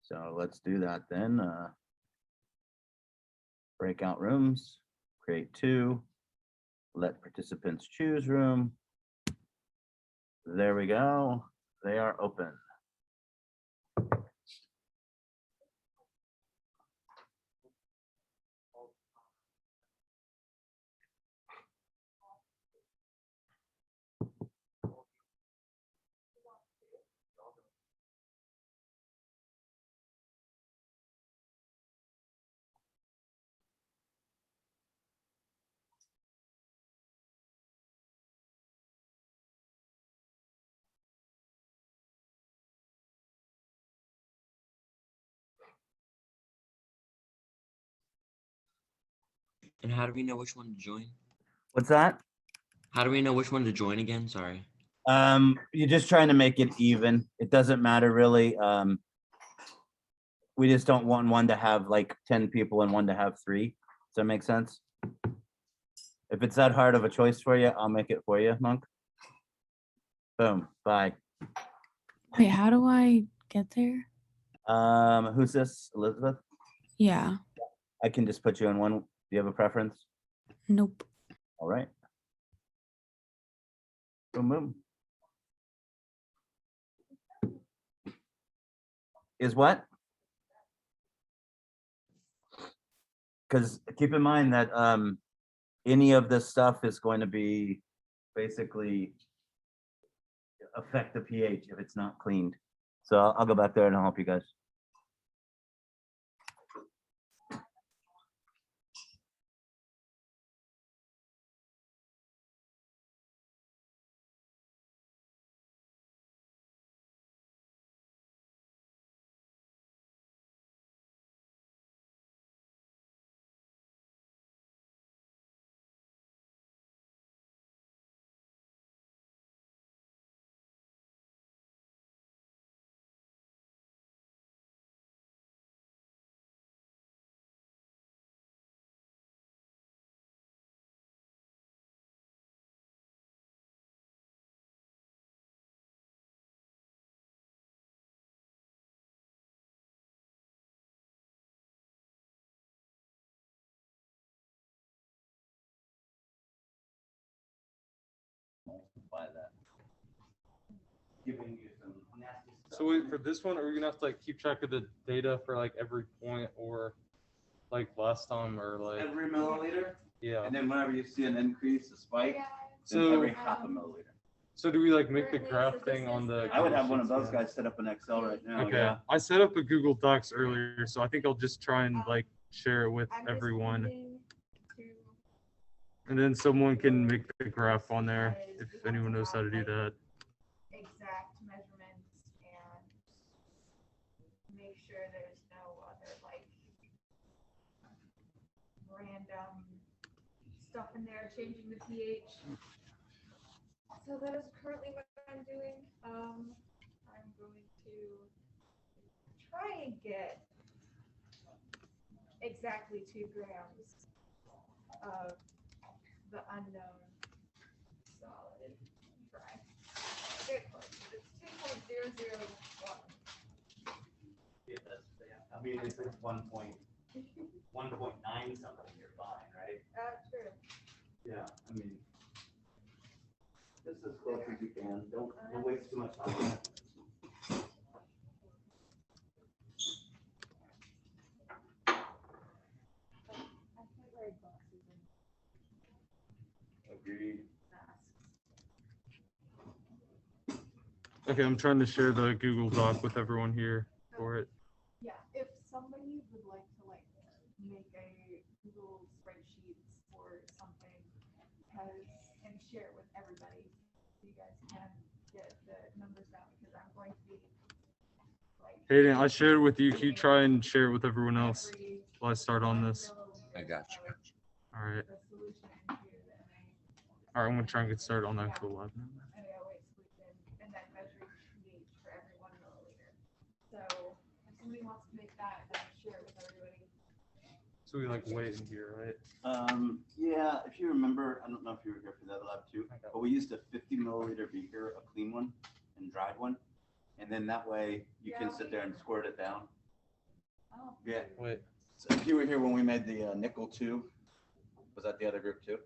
So let's do that then. Breakout rooms, create 2, let participants choose room. There we go. They are open. And how do we know which one to join? What's that? How do we know which one to join again? Sorry. You're just trying to make it even. It doesn't matter really. We just don't want one to have like 10 people and one to have 3. Does that make sense? If it's that hard of a choice for you, I'll make it for you, Monk. Boom. Bye. Wait, how do I get there? Who's this? Elizabeth? Yeah. I can just put you in one. Do you have a preference? Nope. All right. Boom, boom. Is what? Because keep in mind that any of this stuff is going to be basically affect the pH if it's not cleaned. So I'll go back there and I'll help you guys. Multiply that. Giving you some nasty stuff. So wait, for this one, are we gonna have to like keep track of the data for like every point, or like last time, or like Every milliliter, yeah? and then whenever you see an increase, a spike, then So every half a milliliter. so do we like make the graph thing on the? I would Google have one of Sheets those again? guys set up in Excel right now. Okay, Yeah. I set up a Google Docs earlier, so I think I'll just try and like share it with everyone, and then someone can make the graph on there if anyone knows how to do that. Exact measurements and make sure there's no other like random stuff in there changing the pH. So that is currently what I'm doing. I'm going to try and get exactly 2 grams of the unknown solid dry. Get close, but it's 2.001. Yeah, I mean, if it's 1.9 something, you're fine, right? True. Yeah, I mean, this as close as you can. Don't waste too much time. I can't wear glasses and Agreed. masks. Okay, I'm trying to share the Google Doc with everyone here for it. Yeah, if somebody would like to make a Google spreadsheet or something and share it with everybody, so you guys can get the numbers down, because I'm going to be like. Hayden, I shared it with you. Can you try and share it with everyone else while I start on this? I got you. All right. The solution in here that All right, I'm gonna try and get started on that Google Lab now. I always solution and then measuring pH for every 1 milliliter. So if somebody wants to make that and then share it with everybody. So we like wait in here, right? Yeah, if you remember, I don't know if you were here for that lab too, but we used a 50 milliliter beaker, a clean one and dried one. And then that way you can sit there and squirt it down. Oh, Yeah. Wait, So if you were here when we made the nickel tube, was that the other group too?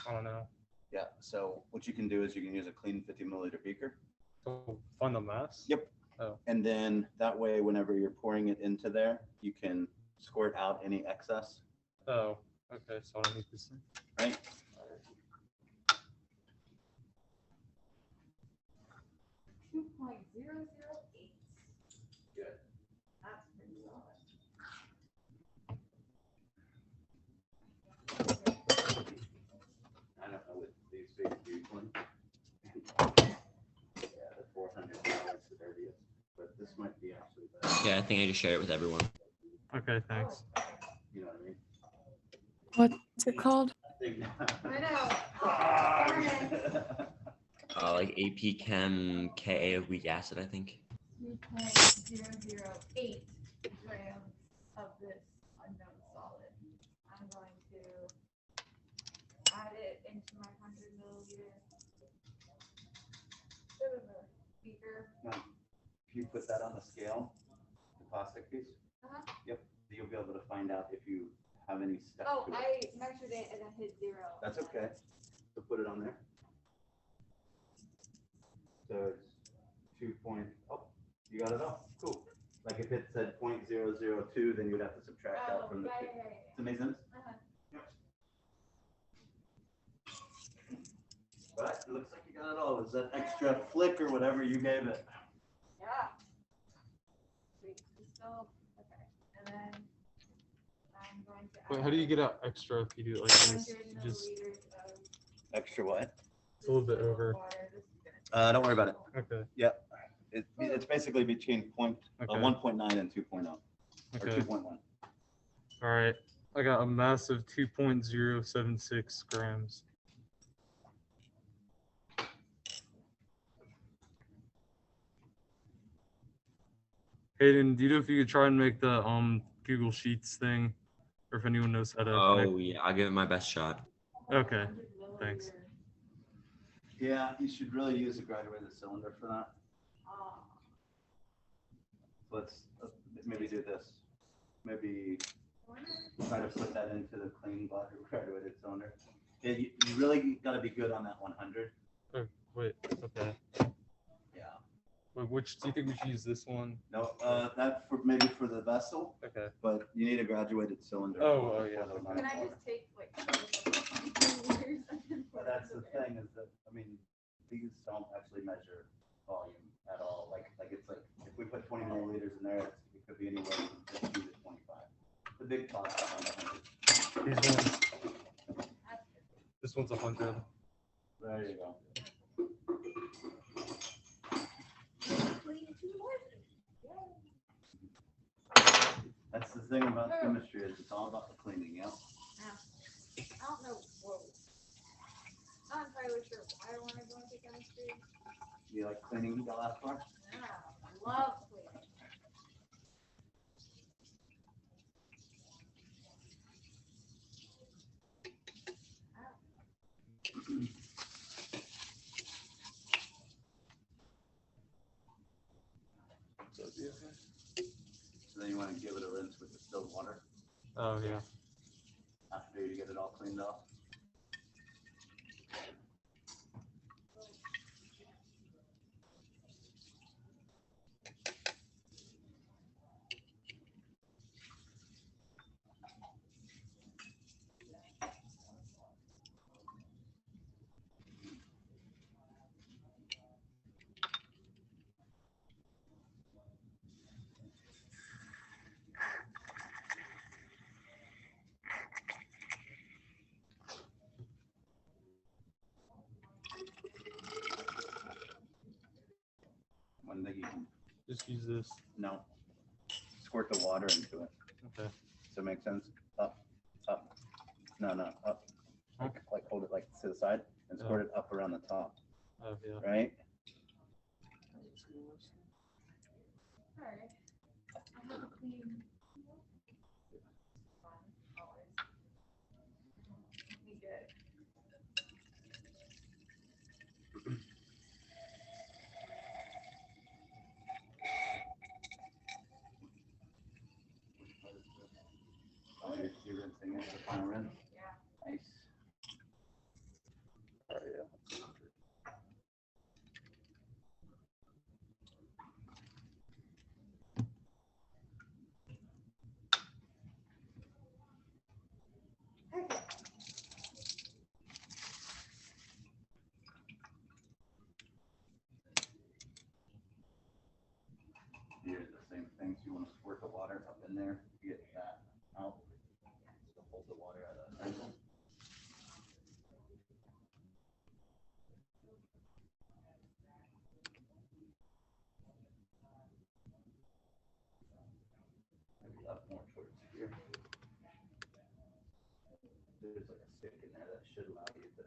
I don't know. Yeah. So what you can do is you can use a clean 50 milliliter beaker. To find the mass? Yep. Oh. And then that way, whenever you're pouring it into there, you can squirt out any excess, Oh, okay, so I don't need this thing. right? 2.008. Good. That's pretty solid. I don't know what these big huge ones. Yeah, the 400 is the dirtiest, but this might be actually better. Yeah, I think I just shared it with everyone. Okay, thanks. You know what I mean? What's it called? I know. Oh, Like AP Chem Ka of weak acid, I think. 2.008 grams of this unknown solid. I'm going to add it into my 100 milliliter beaker. If you put that on the scale, the plastic piece, Uh-huh. yep, you'll be able to find out if you have any stuff Oh, to it. I measured it and it hit 0. That's okay. So put it on there. So it's 2 point, oh, you got it up, cool. Like if it said 0.002, then you'd have to subtract Oh, that from the yeah, two. yeah, Does yeah, that make sense? yeah. Right, it looks like you got it all. Is that extra flick or whatever you gave it? Yeah. Sweet. So, okay. And then I'm going to Wait, add how do you get out extra if you do it like this? 100 You just milliliters of Extra what? It's a little bit distilled over. water. This is gonna Don't worry about it. Okay. It's basically between Okay. 1.9 and 2.0 or Okay. 2.1. All right. I got a mass of 2.076 grams. Hayden, do you know if you could try and make the Google Sheets thing, or if anyone knows how to connect? Oh yeah, I'll give it my best shot. Okay. 100 Thanks. milliliter. Yeah, you should really use a graduated cylinder for that. Ah, Let's maybe do this. Maybe corner. try to put that into the clean graduated cylinder. Yeah, you really got to be good on that 100. Wait. Okay. Yeah. Wait, which do you think we should use? This one? No, that for maybe for the vessel, Okay. but you need a graduated cylinder. Oh, yeah, for the okay. line Can I water. just take like milliliters and then But put that's it the in there? thing is that, I mean, these don't actually measure volume at all. Like it's like, if we put 20 milliliters in there, it could be anywhere from 15 to 25. The big pot is on 100. These ones. That's good. This one's 100. There you go. Clean to the market. Yay. That's the thing about chemistry is it's all about the cleaning, yeah? I don't know. Whoa. Not entirely sure why I want to go into chemistry. You like cleaning the last part? Yeah, I love cleaning. So then you want to give it a rinse with distilled water Oh yeah. after you get it all cleaned off. One thing you can, Just use this. no, squirt the water into it. Okay. Does that make sense? Up, up. No, up. Like hold it like to the side and squirt it up around the top, Oh yeah. right? Alright. I have a clean. Fun, always. Let me get. water up in there, get that out. So hold the water out of that. Maybe up more towards here. There's like a stick in there that should allow you to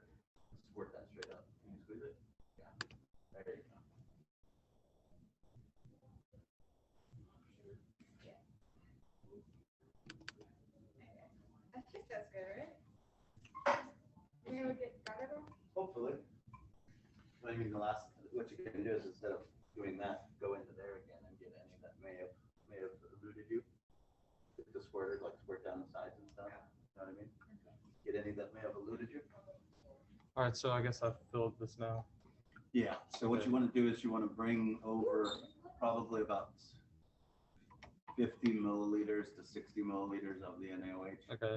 squirt that straight up. Can you squeeze it? Yeah. There you go. I think that's good, right? You know, get got it all? Hopefully. But I mean, the last, what you can do is instead of doing that, go into there again and get any that may have eluded you. Get the squirter, like squirt down the sides and stuff. You know what I mean? Get any that may have eluded you. All right, so I guess I've filled this now. Yeah, so what you want to do is you want to bring over probably about 50 milliliters to 60 milliliters of the NaOH. Okay.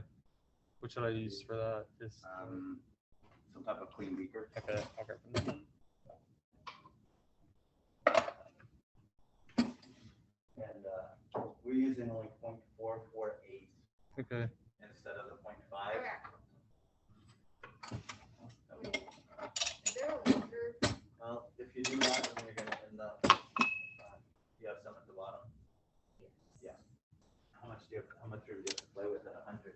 What should I use for that? Just Some type of clean beaker. okay. I'll grab from that. And we're using only 0.448 Okay. instead of the 0.5. Okay. Wait, is there a longer? Well, if you do that, then you're gonna end up, you have some at the bottom. Yeah. How much room do you have to play with at 100?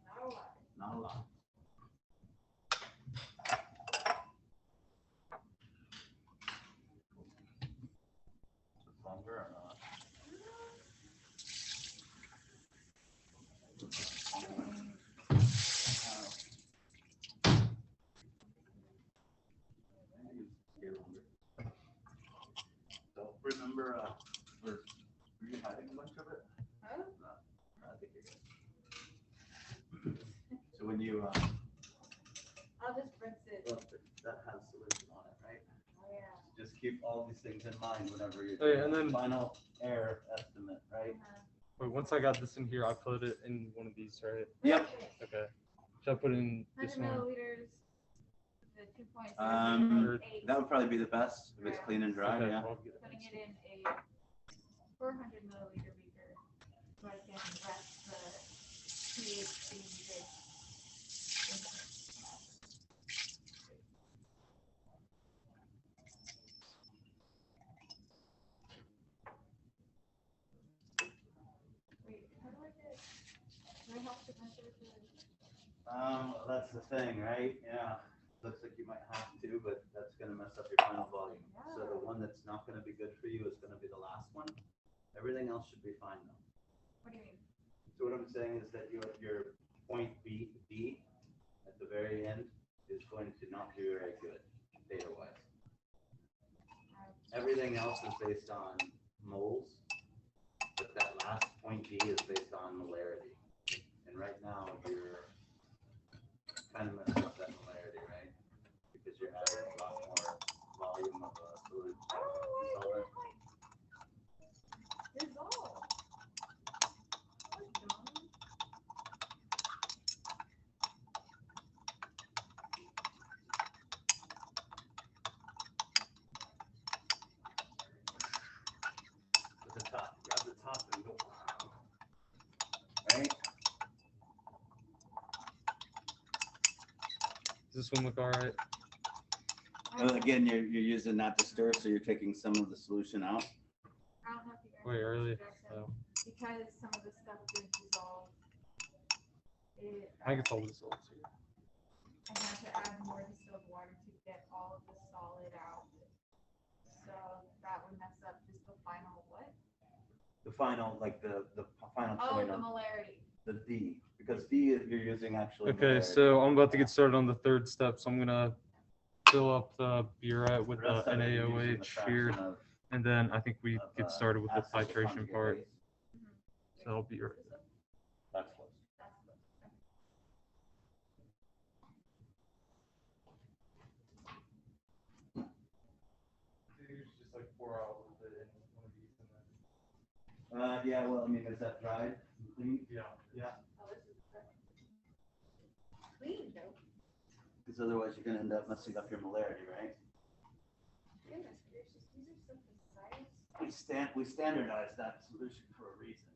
Not a lot. Not a lot. Longer or not? So remember, were you hiding a bunch of it? Huh? No, I think you're good. So when you, I'll just rinse it. well, that has solution on it, right? Oh, yeah. Just keep all these things in mind whenever you're Okay, doing and the then- final air estimate, right? Wait, once I got this in here, I put it in one of these, right? Yep. Okay. Should I put in this 100 one? milliliters, the 2.0. That would probably be the best if it's clean and dry, Okay, yeah. I'll get it. Putting it in a 400 milliliter beaker so I can rest the THC mix. Wait, how do I get, do I have to measure the? That's the thing, right? Yeah. Looks like you might have to, but that's gonna mess up your final volume. So the one that's not gonna be good for you is gonna be the last one. Everything else should be fine though. What do you mean? So what I'm saying is that your point B at the very end is going to not be very good data wise. Everything else is based on moles, but that last point B is based on molarity. And right now you're kind of messing up that molarity, right? Because you're adding a lot more volume of fluid. I don't know why it solvent. didn't dissolve. That's dumb. At the top, grab the top and go. Right? Does this one look all right? Well, again, you're using that to stir, so you're taking some of the solution out. I don't know if you guys. Wait, early. suggest it, So Because some of the stuff didn't dissolve. I can solve this also. I had to add more distilled water to get all of the solid out. So that would mess up just the final what? The final, like the final Oh, point the on molarity. the D, because D you're using actually. Okay, molarity. so I'm about to get started on the third step. So I'm gonna fill up the burette with The the rest of it, you're using the NaOH here, fraction of- and then I think we of, get started with the acid titration conjugate part. base. So I'll be right. That's close. That's what- Just like pour out a little bit in one of these and then. Yeah, well, I mean, is that dried and clean? Yeah. Yeah, Oh, this is clean though. because otherwise you're gonna end up messing up your molarity, right? Goodness gracious, these are so precise. we standardized that solution for a reason.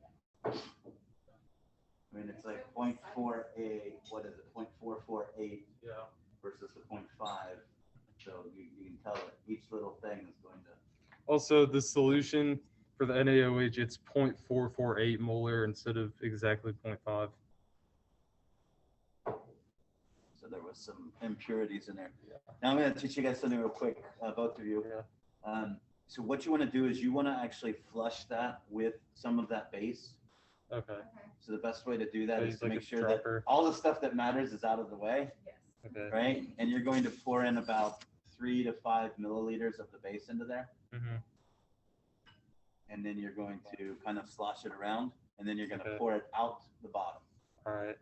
I mean, it's like 0.48, what is it, 0.448 Yeah. versus the 0.5. So you can tell that each little thing is going to, Also, the solution for the NaOH, it's 0.448 molar instead of exactly 0.5. so there was some impurities in there. Now I'm going to teach you guys something real quick, both of you. Yeah. So what you want to do is you want to actually flush that with some of that base. Okay. Okay, So the best way to do that So is use to like make a sure dropper. that all the stuff that matters is out of the way, yes. Okay. right? And you're going to pour in about 3 to 5 milliliters of the base into there. Mm-hmm. And then you're going to kind of slosh it around, and then you're going to Okay. pour it out the bottom. All right.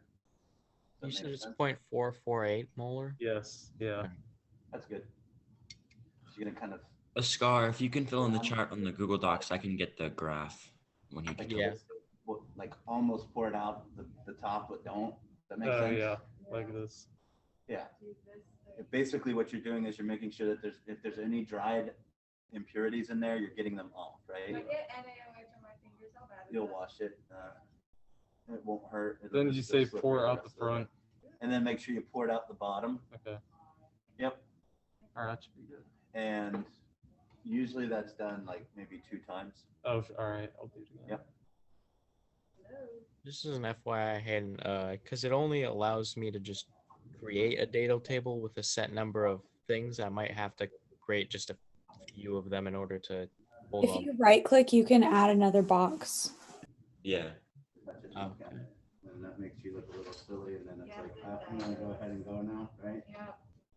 Does You that said make it's sense? 0.448 molar. Yes. Yeah. That's good. So you're going to kind of Scar, if you can fill in the chart on the Google Docs, I can get the graph when you like, get Yeah. to it. like almost pour it out the top, but don't. Does that make Oh sense? yeah. Like this. Yeah. Do this, Basically, what you're doing is you're making sure that if there's any dried impurities in there, you're getting them off, I right? get NaOH on my fingers, how bad is You'll that? wash it. It won't hurt. It'll Then just you still say slippery pour out the rest of it. front. And then make sure you pour it out the bottom. Okay. Yep. All right. That should be good. And usually that's done like maybe 2 times. Oh, all right. I'll do it again. Yep. Hello. Just as an FYI, Hayden, because it only allows me to just create a data table with a set number of things. I might have to create just a few of them in order to hold If on. you right click, you can add another box. Yeah. Touch it Oh, if you can. And that makes you look a little silly, and then it's Yes, like, it I'm gonna go does. ahead and go now, right? Yeah.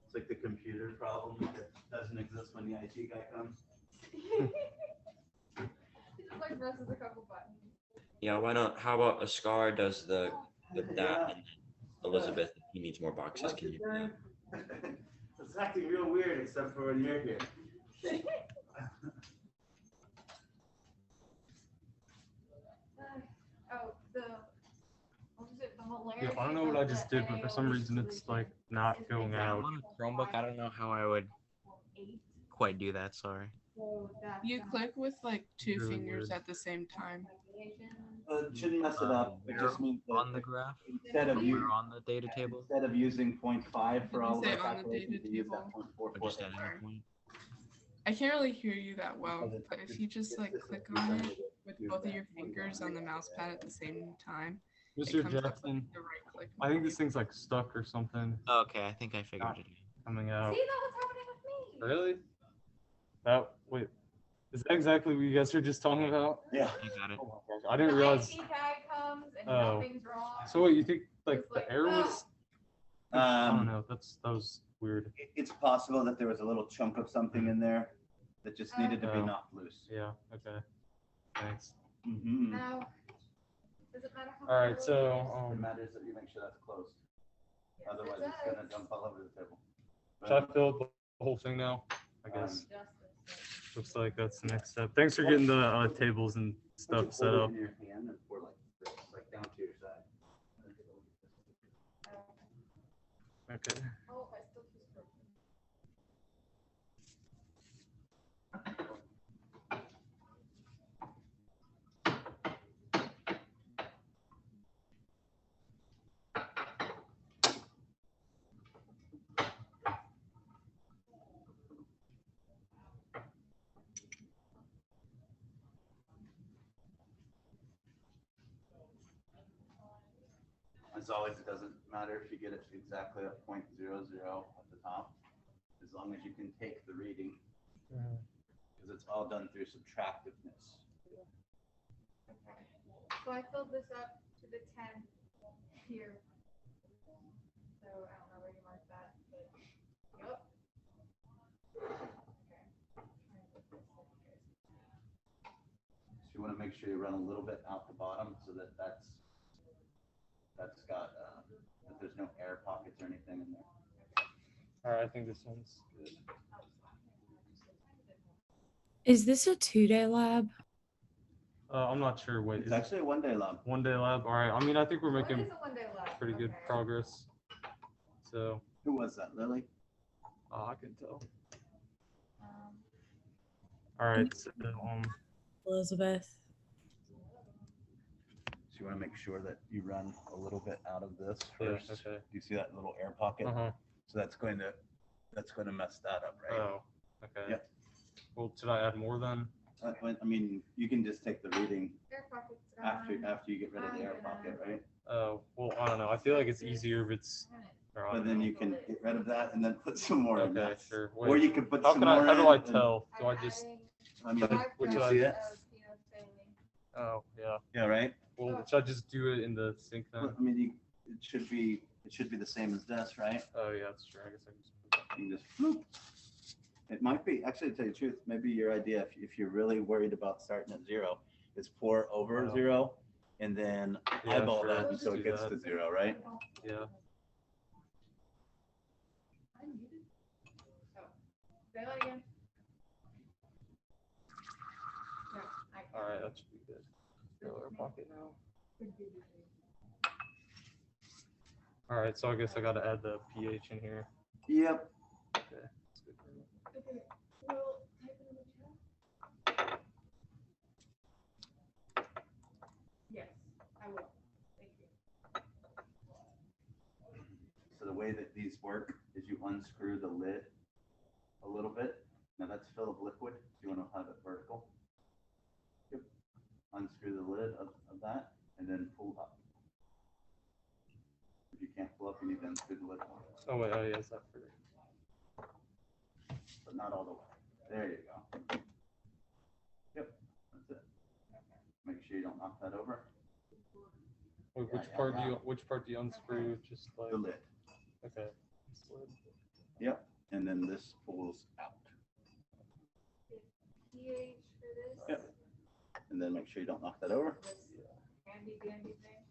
It's like the computer problem that doesn't exist when the IT guy comes. He just like presses a couple buttons. Yeah, why not? How about Scar does that and Elizabeth, if he needs more boxes, can you do that? It's acting real weird except for when you're here. Oh, what was it, the molarity? Yeah. I don't know what I of just the did, but for some NaOH reason it's like solution not is going exactly I'm out. on a Chromebook. I don't know how I would 0.8, quite do that. Sorry. so that's You gonna click with like two Really fingers weird. at the same time. calculation. It shouldn't mess it up. It just means that On the graph, instead of we're on the data table, instead of using 0.5 for Did you all of say our on the data calculations, we use that table? or just 0.448. at any point. I can't really hear you that well, Because but it's- if you just it's like just click a on percentage it of with use both of that. your fingers on the mouse pad at the same time, it Mr. comes up Jackson, with the right click. I think this thing's like stuck or something Okay, I think I figured it out. coming See, out. that was happening with me. Really? Wait. Is that exactly what you guys were just talking about? Yeah. You got it. Oh my gosh, I didn't The realize. IP tag comes and Oh. nothing's wrong. So what, you think like It's the like, air was? I don't know. That was weird. It's possible that there was a little chunk of something in there that just needed to be Oh. knocked loose. Yeah. Okay. Thanks. Mm-hmm. Now, does it matter how? All right. close So it is? It matters that you make sure that's closed. Yes, Otherwise, it it's gonna does. jump all over the table. should I fill up the whole thing now? I guess. Just this. Looks like that's the next step. Thanks for getting the tables and stuff set up. In your hand and pour like this, like down to your side. Okay. Oh, I still keep broken. As always, it doesn't matter if you get it exactly at 0.00 at the top, as long as you can take the reading, because it's all done through subtractiveness. Okay. So I filled this up to the 10 here. So I don't know where you marked that, but yep. Okay. Trying to put this in here. So you want to make sure you run a little bit out the bottom so that that's got that there's no air pockets or anything in there. All right. I think this one's good. Is this a 2-day lab? I'm not sure. Wait. It's Is it actually a 1-day lab. 1-day lab? All right. I mean, I think we're Oh, it making is a one-day lab. pretty good Okay. progress. So Who was that, Lily? I can tell. Um, All right. So, Elizabeth. So you want to make sure that you run a little bit out of this Yeah, first. okay. You see that little air pocket? Uh-huh. So that's going to mess that up, right? Oh, okay. Yep. Well, should I add more then? I mean, you can just take the reading Air pockets after gone. you get rid of the air pocket, right? Oh, well, I don't know. I feel like it's easier if it's. Or I But don't then know. you can get rid of that and then put some more in Okay, that. sure. Or Wait, you can put how some can I? more How do in I and- tell? Do I just? I mean, Which you I- see it? Oh, yeah. Yeah, right? Well, should I just do it in the sync Well, then? I mean, it should be the same as this, right? Oh, yeah, that's true. I guess I can just. You can just floop. It might be, actually, to tell you the truth, maybe your idea, if you're really worried about starting at 0, is pour over Oh. 0 and then Yeah, eyeball sure, that just until do it gets that. to 0, right? Yeah. Say that again. No, I. All right, that should be good. Fill our pocket now. All right, so I guess I got to add the pH in here. Yep. Okay. That's good. Okay, well, type it in the chat. Yes, I will. Thank you. So the way that these work is you unscrew the lid a little bit. Now that's full of liquid. You want to have it vertical. Yep. Unscrew the lid of that and then pull up. If you can't pull up, you need to unscrew the lid more, Oh wait, oh yeah, is that for? but not all the way. There you go. Yep, that's it. Make sure you don't knock that over. Wait, Yeah, yeah. which part do you unscrew? Just like The lid. okay. This lid. Yep. And then this pulls out. pH for this. Yep. And then make sure you don't knock that over. This handy dandy thing.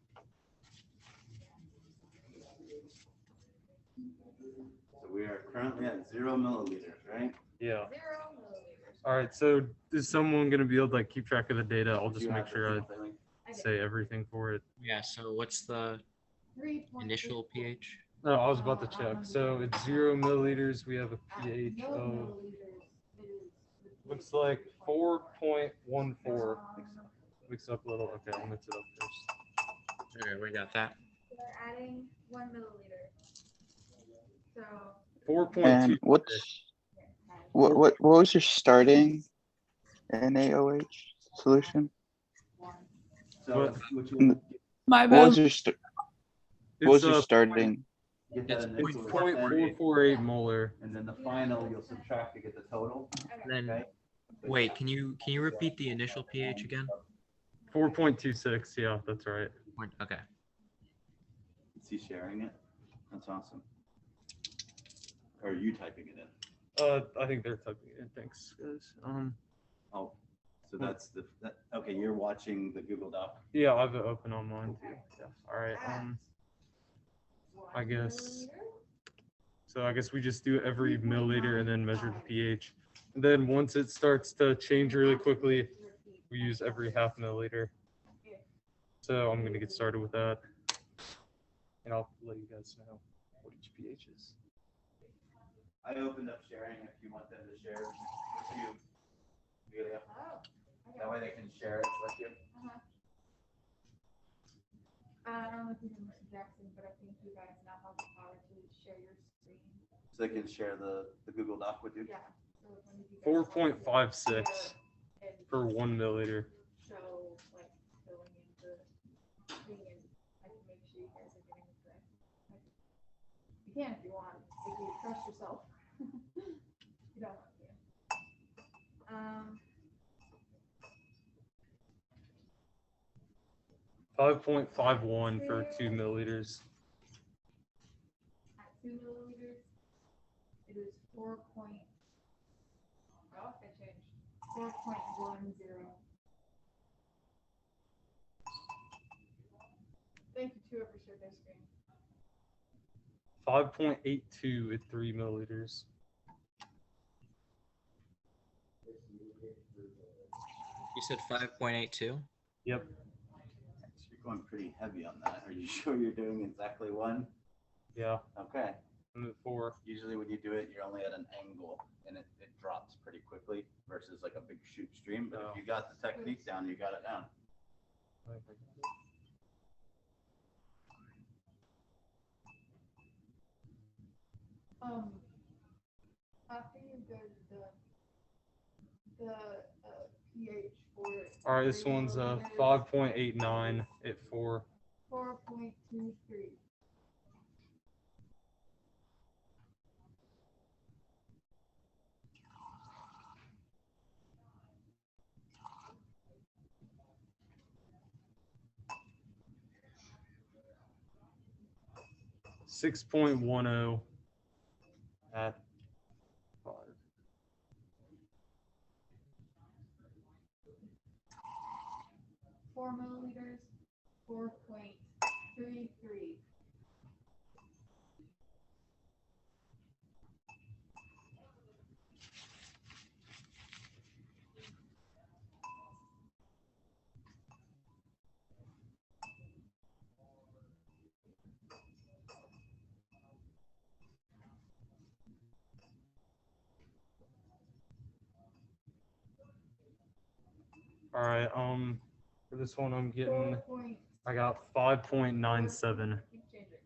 So we are currently at 0 milliliters, right? Yeah. 0 milliliters. All right. So is someone gonna be able to like keep track of the data? I'll just You make have the sure I thing. I did. say everything for it. Yeah, so what's the 3.8. initial pH? No, I was about to check. So it's 0 milliliters. We have a pH No of milliliters. It is the looks pH. like 4.14. Mix it up a little. Okay, I'll mix it up first. Okay, we got that. We're adding 1 milliliter. So. 4.2. And what was your starting NaOH solution? So What? what you Mm. My What was bad. your what was It's your a starting? get that It's initial it's percent, 0.448 molar. and then the final you'll subtract to get the total. And then, Okay. wait, can you repeat the initial pH again? 4.26. Yeah, that's right. Okay. Is he sharing it? That's awesome. Or are you typing it in? I think they're typing it in. Thanks, guys. Oh, so that's okay. You're watching the Google Doc. Yeah, I have it open on mine too. Yeah. All right. I guess. So I guess we just do every milliliter and then measure the pH. And then once it starts to change really quickly, we use every half milliliter. So I'm gonna get started with that, and I'll let you guys know what each pH is. I opened up sharing if you want them to share with you. Julia. Oh, That way they can share it with you. I don't know if you can, Mr. Jackson, but I think you guys now have the power to share your screen. So they can share the Google Doc with you. Yeah. So if one of you guys want to 4.56 share and for 1 milliliter. show like filling in the thing, and I can make sure you guys are getting it correct. You can if you want, if you trust yourself. You don't want to. 5.51 for 2 milliliters. At 2 milliliters, it is 4 point. Oh, it changed. 4.10. Thank you, whoever shared their screen. 5.82 at 3 milliliters. You said 5.82? Yep. You're going pretty heavy on that. Are you sure you're doing exactly 1? Yeah. Okay. I'm at 4. Usually when you do it, you're only at an angle and it drops pretty quickly versus like a big shoot stream. But Oh. if you got the technique down, you got it down. After you go to the pH for. All right, this one's 5.89 at 4. 4.23. Six 6.10 at 5. 4 milliliters, 4.33. All right, for this one I'm getting 4. I got 5.97. Keep changing.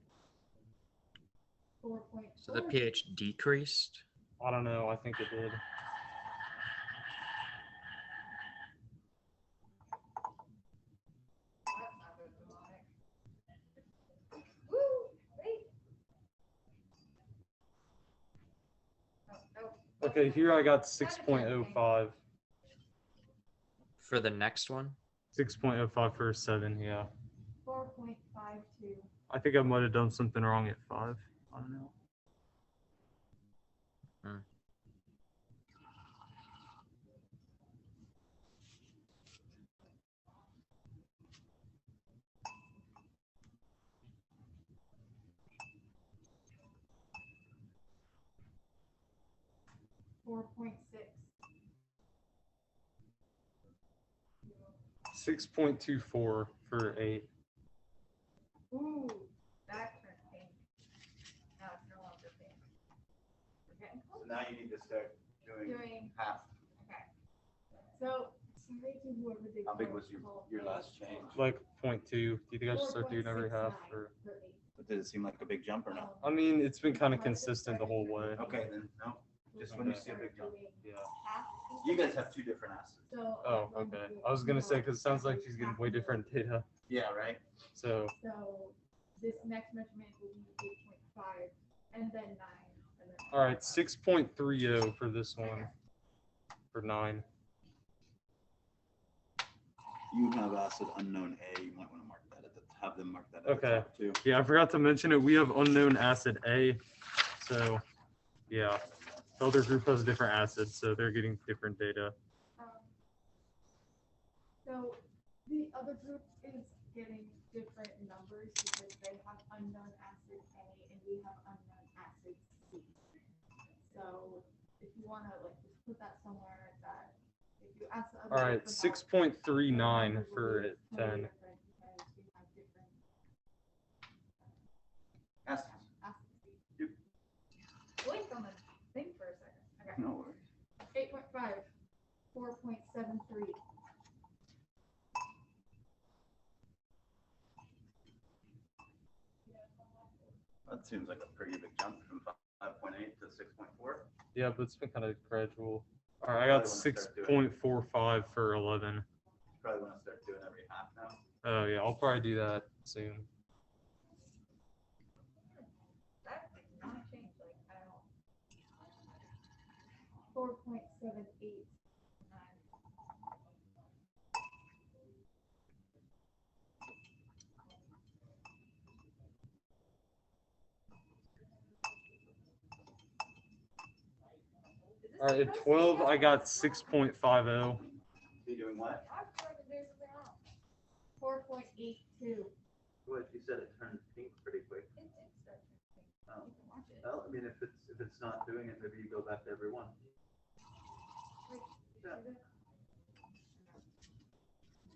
4.4. So the pH decreased. I don't know, I think it did. That's not good demonic. Woo! Wait. Oh, Okay, here I got 6.05. For the next one, 6.05 for a 7, yeah. 4.52. I think I might have done something wrong at 5. I don't know. Hmm. Four point six. 6.24 for 8. Ooh, that turned pink. Now it's no longer pink. We're getting So close. now you need to start doing half. Okay. So, sorry to whoever did. How big call- was call your pink. last change? Like 0.2. Do you think I should start doing every half? 4.69 Or for eight. But did it seem like a big jump or no? I mean, it's been kind of consistent the whole way. Okay, then no. Just when you see a big jump. Yeah. Half You guys have 2 different acids. So. Oh, okay. I was gonna say because it sounds like she's getting way different data. Yeah, right. So So this next measurement will be 8.5 and then 9. And then all right, 6.30 for this one. For 9. You have acid unknown A. You might want to mark that at the have them mark that at the Okay. top too. Yeah, I forgot to mention it. We have unknown acid A. So yeah. The other group has different acids, so they're getting different data. So the other group is getting different numbers because they have unknown acid A and we have unknown acid C. So if you want to like just put that somewhere that if you ask the other. All right, group about 6.39 their for numbers will be 10. different because we have different Acids. acids. Yep. Blink on the thing for a second. Okay. No worries. 8.5, 4.73. That seems like a pretty big jump from 5.8 to 6.4. Yeah, but it's been kind of gradual. All right, I got 6.45 for 11. Probably want to start doing every half now. Oh yeah, I'll probably do that soon. That did not change like at all. 4.789. All right, at 12, I got 6.50. You doing what? I'm trying to do something wrong. 4.82. What you said it turned pink pretty quick. It did start to pink. Oh. You can watch it. Well, I mean, if it's not doing it, maybe you go back to every one.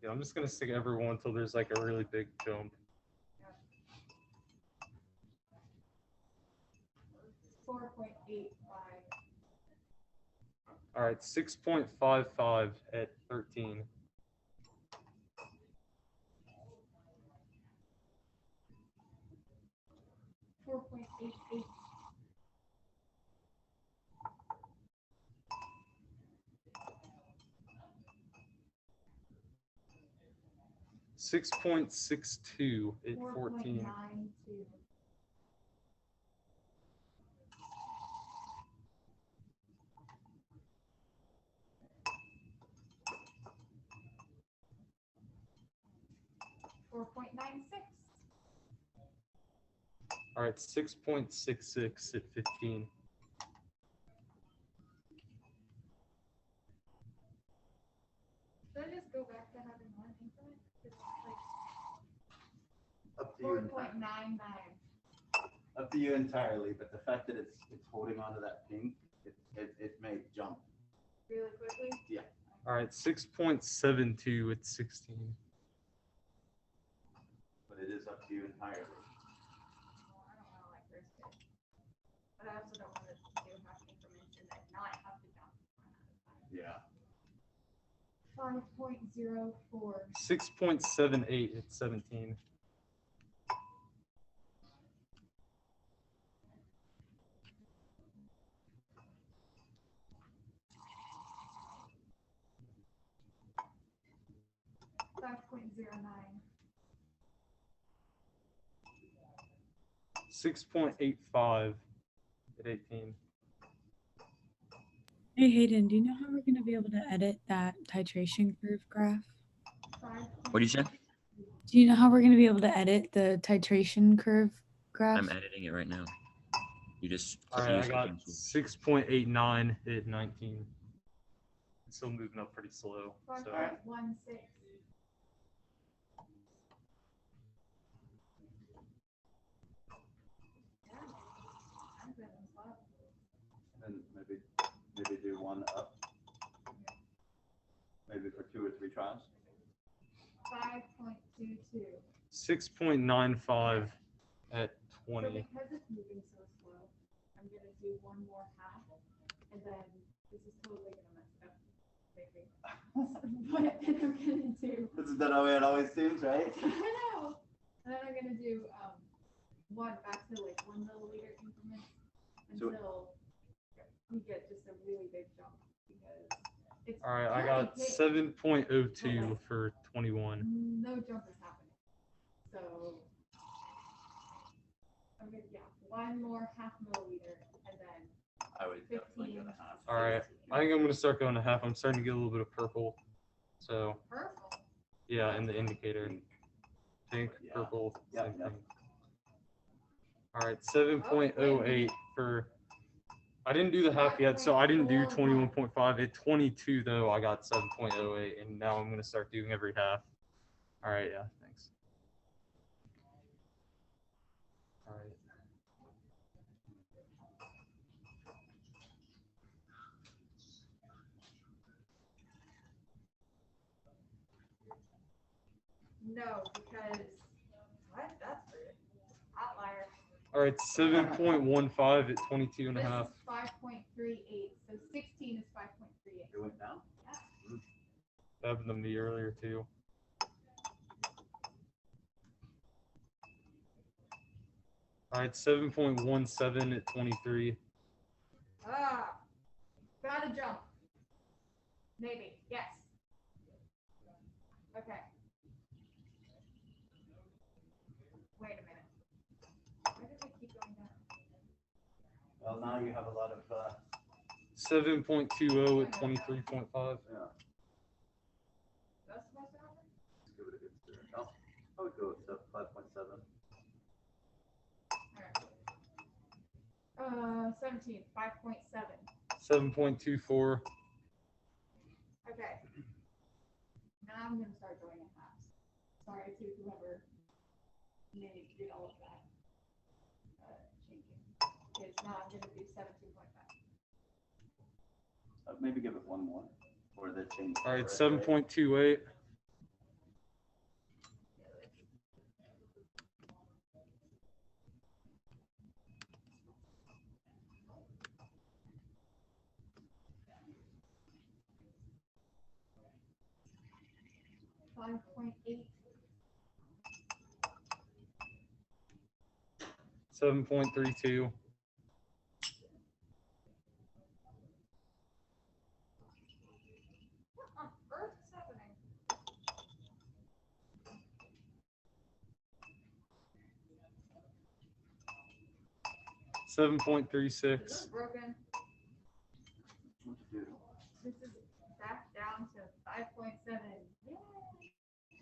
Yeah, I'm just gonna stick everyone until there's like a really big jump. All right, 6.55 at 13. 4.88. 6.62 at 14. 4.92. 4.96. All right, 6.66 at 15. Should I just go back to having one increment? It's Up to like you entirely. 4.99. Up to you entirely, but the fact that it's holding on to that pink, it may jump. Really quickly. All right, 6.72 at 16. But it is up to you entirely. Well, I don't want to like risk it. But I also don't want to do half increments and then not have to jump. Yeah. 5.04. 6.78 at 17. 5.09. 6.85 at 18. Hey Hayden, do you know how we're gonna be able to edit that titration curve graph? What do you say? Do you know how we're gonna be able to edit the titration curve graph? I'm editing it right now. You just All click right, I use got clicking. 6.89 at 19. It's still moving up pretty slow. So 5.16. Yeah. I'm good on spot. And maybe do one up. Maybe for 2 or 3 trials. 5.22. 6.95 at So 20. because it's moving so slow, I'm gonna do one more half, and then this is totally gonna mess it up, maybe. What I'm gonna do, Isn't that how it always seems, right? I know, and then I'm gonna do, one back to like 1 milliliter increments So- until we get just a really big jump, because it's. All right, I really got big. 7.02 for 21. No jump is happening, so. I'm gonna, yeah, 1 more half milliliter, and then I would definitely 15. get a half. All right, I think I'm gonna start going to half. I'm starting to get a little bit of purple. So Purple. yeah, in the indicator, pink, Yeah. purple, Yep, same yep. thing. All right, 7.08 for. I didn't do the half yet, so I didn't do 21.5. At 22 though, I got 7.08, and now I'm gonna start doing every half. All right, yeah, thanks. All right. No, because, what, that's weird. Outlier. All right, 7.15 at 22 and a This half. is 5.38, so 16 is 5.38. It went down? That happened to me earlier too. All right, 7.17 at 23. Ah, gotta jump. Maybe, yes. Okay. Wait a minute. Why did it keep going down? Well, now you have a lot of, 7.20 at 23.5. yeah. That's supposed to happen? Let's give it a good stir. Oh, I would go with 5.7. Alright. 17, 5.7. 7.24. Okay. Now I'm gonna start going in halves. Sorry to whoever did all of that. Changing. Okay, now I'm gonna do 17.5. Maybe give it one more, or the change. All right, 7.28. 5.8. 7.32. What on earth is happening? 7.36. This is broken. This is back down to 5.7. Yay!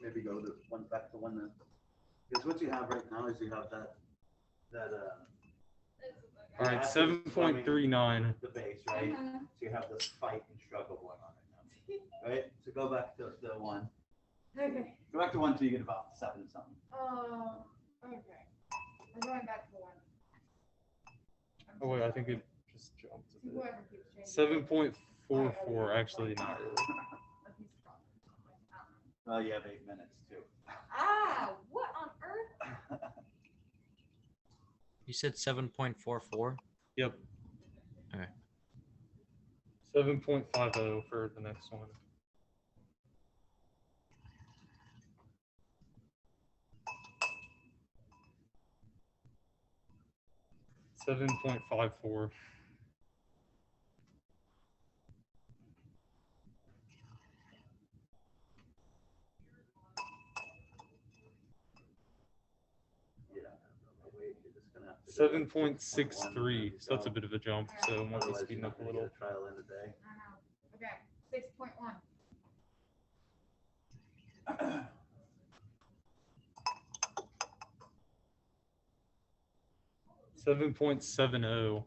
Maybe go to one, back to one then. Because what you have right now is you have that, This is okay. All right, 7.39. the base, right? Uh-huh. So you have this fight and struggle going on right now, right? So go back to the one, Okay. go back to one till you get about 7 something. Okay. I'm going back to 1. Oh wait, I think it just jumped a bit. Whoever keeps changing. 7.44, actually not really. A piece of chocolate. Well, you have 8 minutes too. Ah, what on earth? You said 7.44. Yep. Okay. 7.50 for the next one. $7.54. Yeah. Wait, you're just gonna have to go like 7.63. So that's a bit of a jump. So once you Otherwise, speed you're up not a gonna get little. a trial in a day. I know. Okay. 6.1. 7.70.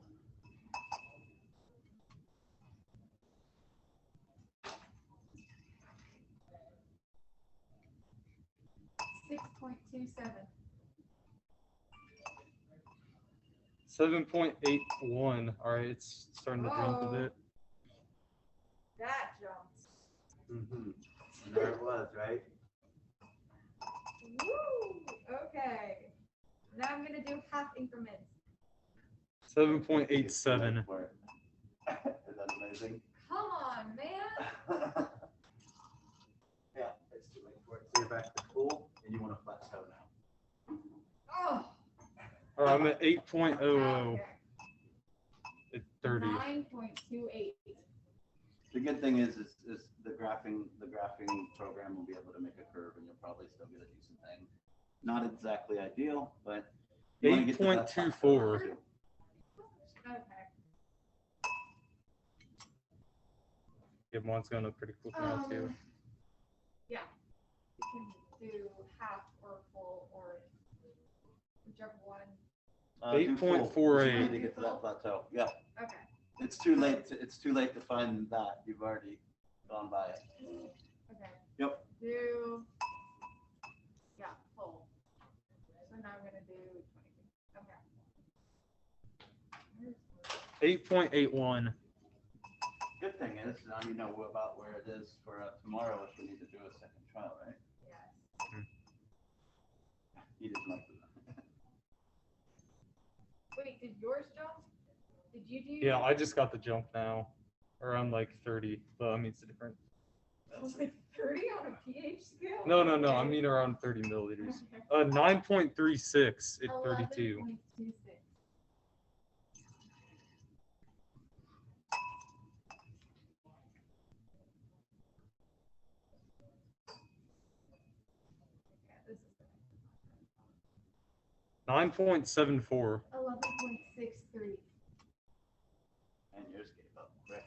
6.27. 7.81. All right, it's starting to jump a Whoa. bit. That jumped. Mm-hmm. And there it was, right? Woo! Okay. Now I'm gonna do half increments. 7.87. Is that amazing? Come on, man. Yeah, it's too late for it. So you're back to full and you want to plateau now. Oh. All right, I'm at 8.00 Okay. at 30. 9.28. The good thing is the graphing program will be able to make a curve and you'll probably still get a decent thing. Not exactly ideal, but you wanna get to that plateau 8.24. too. Okay. Yeah, mine's going up pretty quick now too. Yeah. You can do half or full or whichever one. Do full, 'cause you need to get to that plateau. Yeah, Okay. it's too late to find that. You've already gone by it. Okay. Yep. Do. Yeah, full. So now I'm gonna do 20. Okay. 8.81. Good thing is now you know about where it is for tomorrow if we need to do a second trial, right? Yes. You just might do that. Wait, did yours jump? Did you do? Yeah, I just got the jump now. Around like 30. But I mean, it's different. Was it 30 on a pH scale? No. I mean around 30 milliliters. 9.36 at 32. 11.26. Yeah, this is 9.74. 11.63. And yours gave up, right?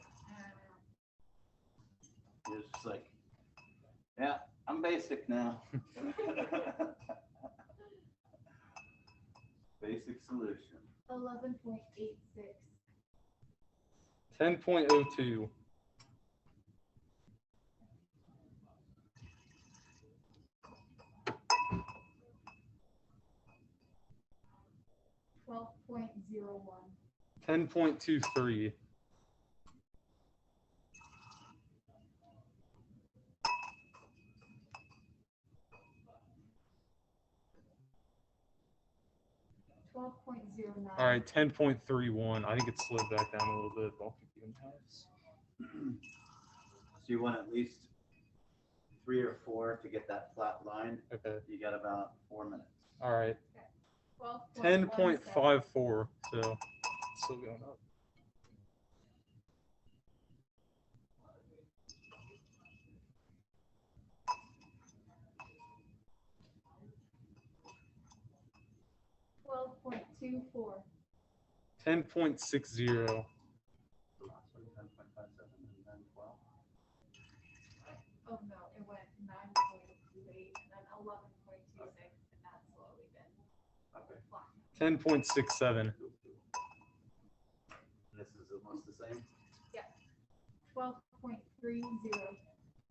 You're just like, yeah, I'm basic now. Basic solution. 11.86. 10.02. 12.01. 10.23. 12.09. All right, 10.31. I think it slid back down a little bit. But I'll keep you in house. So you want at least 3 or 4 to get that flat line, Okay. you got about 4 minutes. All right. 12.17. 10.54. So still going up. $12.24. 10.60. The last one, 10.57, and then 12. Oh no, it went 9.28 and then 11.26, and that's slowly been Okay. flat. 10.67. This is almost the same. 12.30.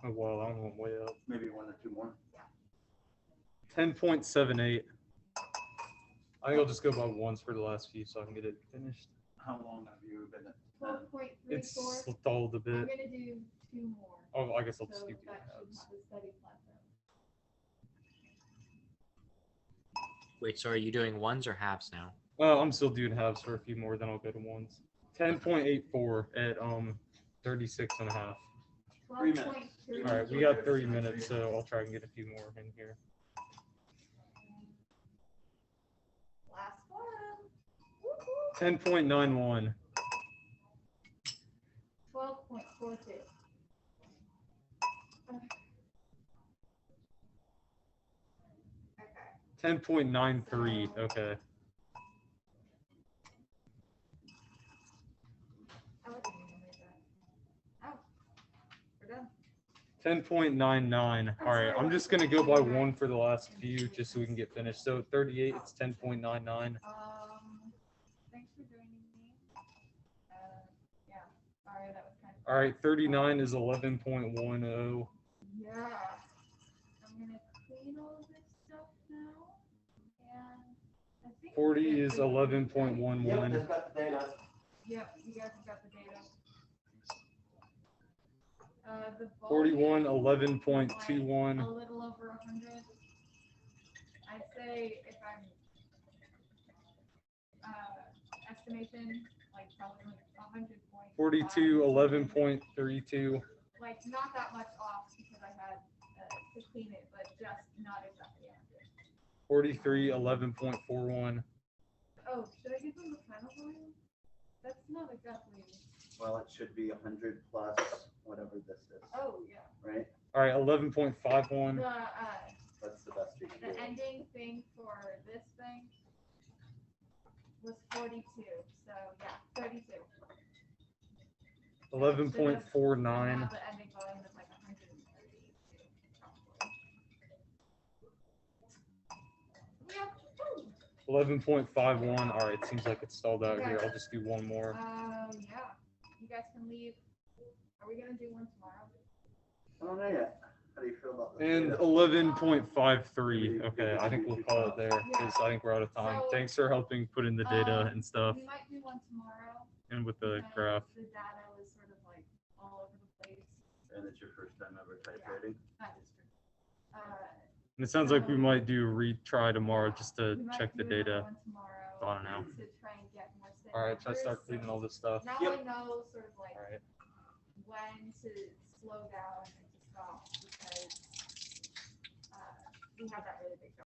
Oh wow, that one went way up. Maybe 1 or 2 more. 10.78. I think I'll just go by ones for the last few so I can get it finished. How long have you been at? 12.34. It's stalled a I'm bit. gonna do 2 more. Oh, I guess I'll So just do that should have tabs. a steady plateau. Wait, so are you doing ones or halves now? I'm still doing halves for a few more, then I'll go to ones. 10.84 at 36 and a half. 3 minutes. 12.3. All right, we got 3 minutes, so I'll try and get a few more in here. Last one. Woo-hoo. 10.91. 12.42. Okay. 10.93. Okay. I like it when you make that. Oh, we're done. 10.99. All right, I'm just gonna go by one for the last few, just so we can get finished. So 38, it's 10.99. Thanks for joining me. Yeah, sorry, that was kind of. All right, 39 is 11.10. Yeah. I'm gonna clean all of this stuff now. And I think. 40 is Yep, 11.11. just got the data. Yep, you guys have got the data. The 41, volume, 11.21. like, a little over 100. I'd say if I'm estimation, like probably like 100 points. 42, 11.32. Like not that much off because I had to clean it, but just not exactly 100. 43, 11.41. Oh, should I give them the final volume? That's not exactly. Well, it should be 100 plus whatever this is, Oh yeah. right? All right, 11.51. That's the best you can The do. ending thing for this thing was 42. So yeah, 32. 11.49. Now the ending volume is like 132, probably. Yeah. 11.51. All right, seems like it's stalled out here. I'll just do one more. Yeah. You guys can leave. Are we gonna do one tomorrow? I don't know yet. How do you feel about this? And data? 11.53. Okay, I think we'll call it there because I think we're out of time. Thanks for helping put in the data and stuff We might do one tomorrow. and with the because graph. The data was sort of like all over the place. And it's your first time ever titrating? That is true. And it sounds like we might do a retry tomorrow just to We might check the do another data. one tomorrow I don't know. To try and get more steady All right, should I numbers. start cleaning all this stuff? Now Yep. I know sort of like All right. when to slow down and to stop because we have that really big